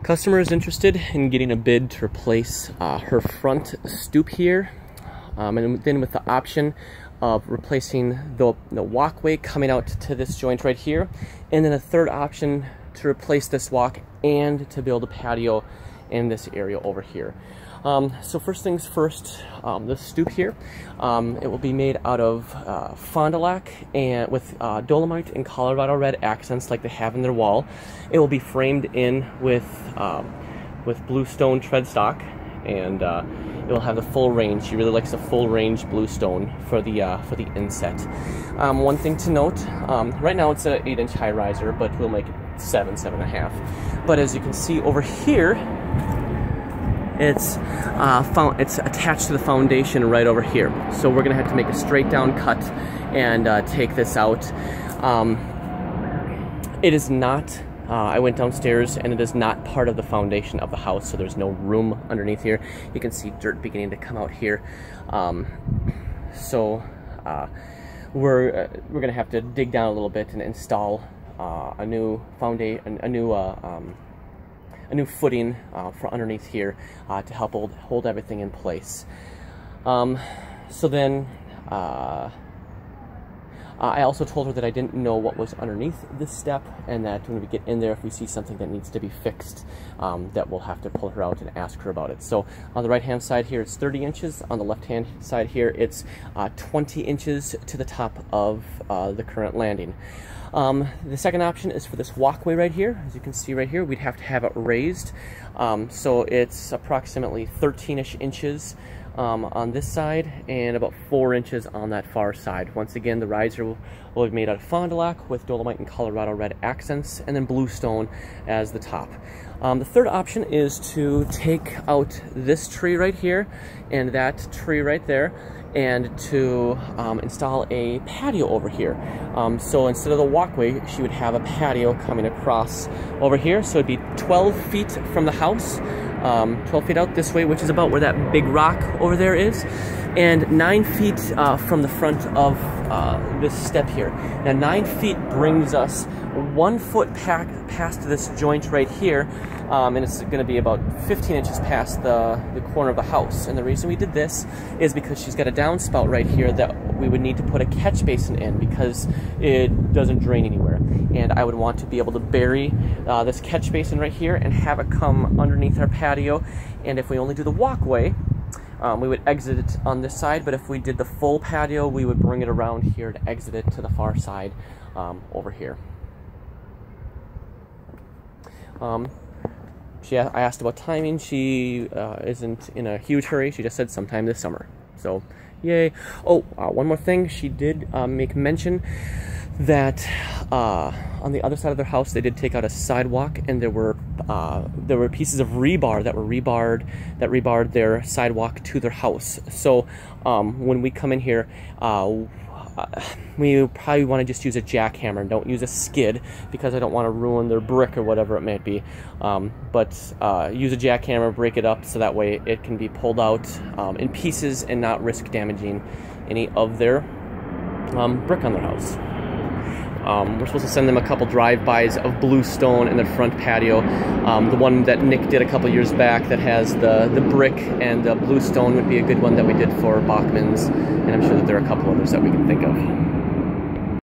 Customer is interested in getting a bid to replace her front stoop here, and then with the option of replacing the walkway coming out to this joint right here, and then a third option to replace this walk and to build a patio in this area over here. So first things first, this stoop here, it will be made out of Fond du Lac and with Dolomite and Colorado red accents like they have in their wall. It will be framed in with bluestone tread stock, and it will have the full range. She really likes the full range bluestone for the inset. One thing to note, right now it's an 8-inch high riser, but we'll make it 7.5. But as you can see over here, it's attached to the foundation right over here. So we're gonna have to make a straight down cut and take this out. It is not, I went downstairs and it is not part of the foundation of the house, so there's no room underneath here. You can see dirt beginning to come out here. We're gonna have to dig down a little bit and install a new foundation, a new footing for underneath here to help hold everything in place. So then I also told her that I didn't know what was underneath this step, and that when we get in there, if we see something that needs to be fixed, that we'll have to pull her out and ask her about it. So on the right hand side here it's 30 inches, on the left hand side here it's 20 inches to the top of the current landing. The second option is for this walkway right here. As you can see right here, we'd have to have it raised. So it's approximately 13-ish inches on this side and about 4 inches on that far side. Once again, the riser will be made out of Fond du Lac with Dolomite and Colorado red accents, and then bluestone as the top. The third option is to take out this tree right here and that tree right there, and to install a patio over here. So instead of the walkway, she would have a patio coming across over here. So it'd be 12 feet from the house, 12 feet out this way, which is about where that big rock over there is, and 9 feet from the front of this step here. Now 9 feet brings us 1 foot past this joint right here, and it's going to be about 15 inches past the corner of the house. And the reason we did this is because she's got a downspout right here that we would need to put a catch basin in because it doesn't drain anywhere. And I would want to be able to bury this catch basin right here and have it come underneath our patio. And if we only do the walkway, we would exit it on this side, but if we did the full patio, we would bring it around here to exit it to the far side over here. I asked about timing. She isn't in a huge hurry. She just said sometime this summer. So, yay. Oh, one more thing. She did make mention that on the other side of their house, they did take out a sidewalk, and there were pieces of rebar that rebarred their sidewalk to their house. So when we come in here, we probably want to just use a jackhammer. Don't use a skid because I don't want to ruin their brick or whatever it might be. But use a jackhammer, break it up so that way it can be pulled out in pieces and not risk damaging any of their brick on their house. We're supposed to send them a couple drive-bys of bluestone in their front patio. The one that Nick did a couple years back that has the brick and the bluestone would be a good one that we did for Bachman's, and I'm sure that there are a couple others that we can think of.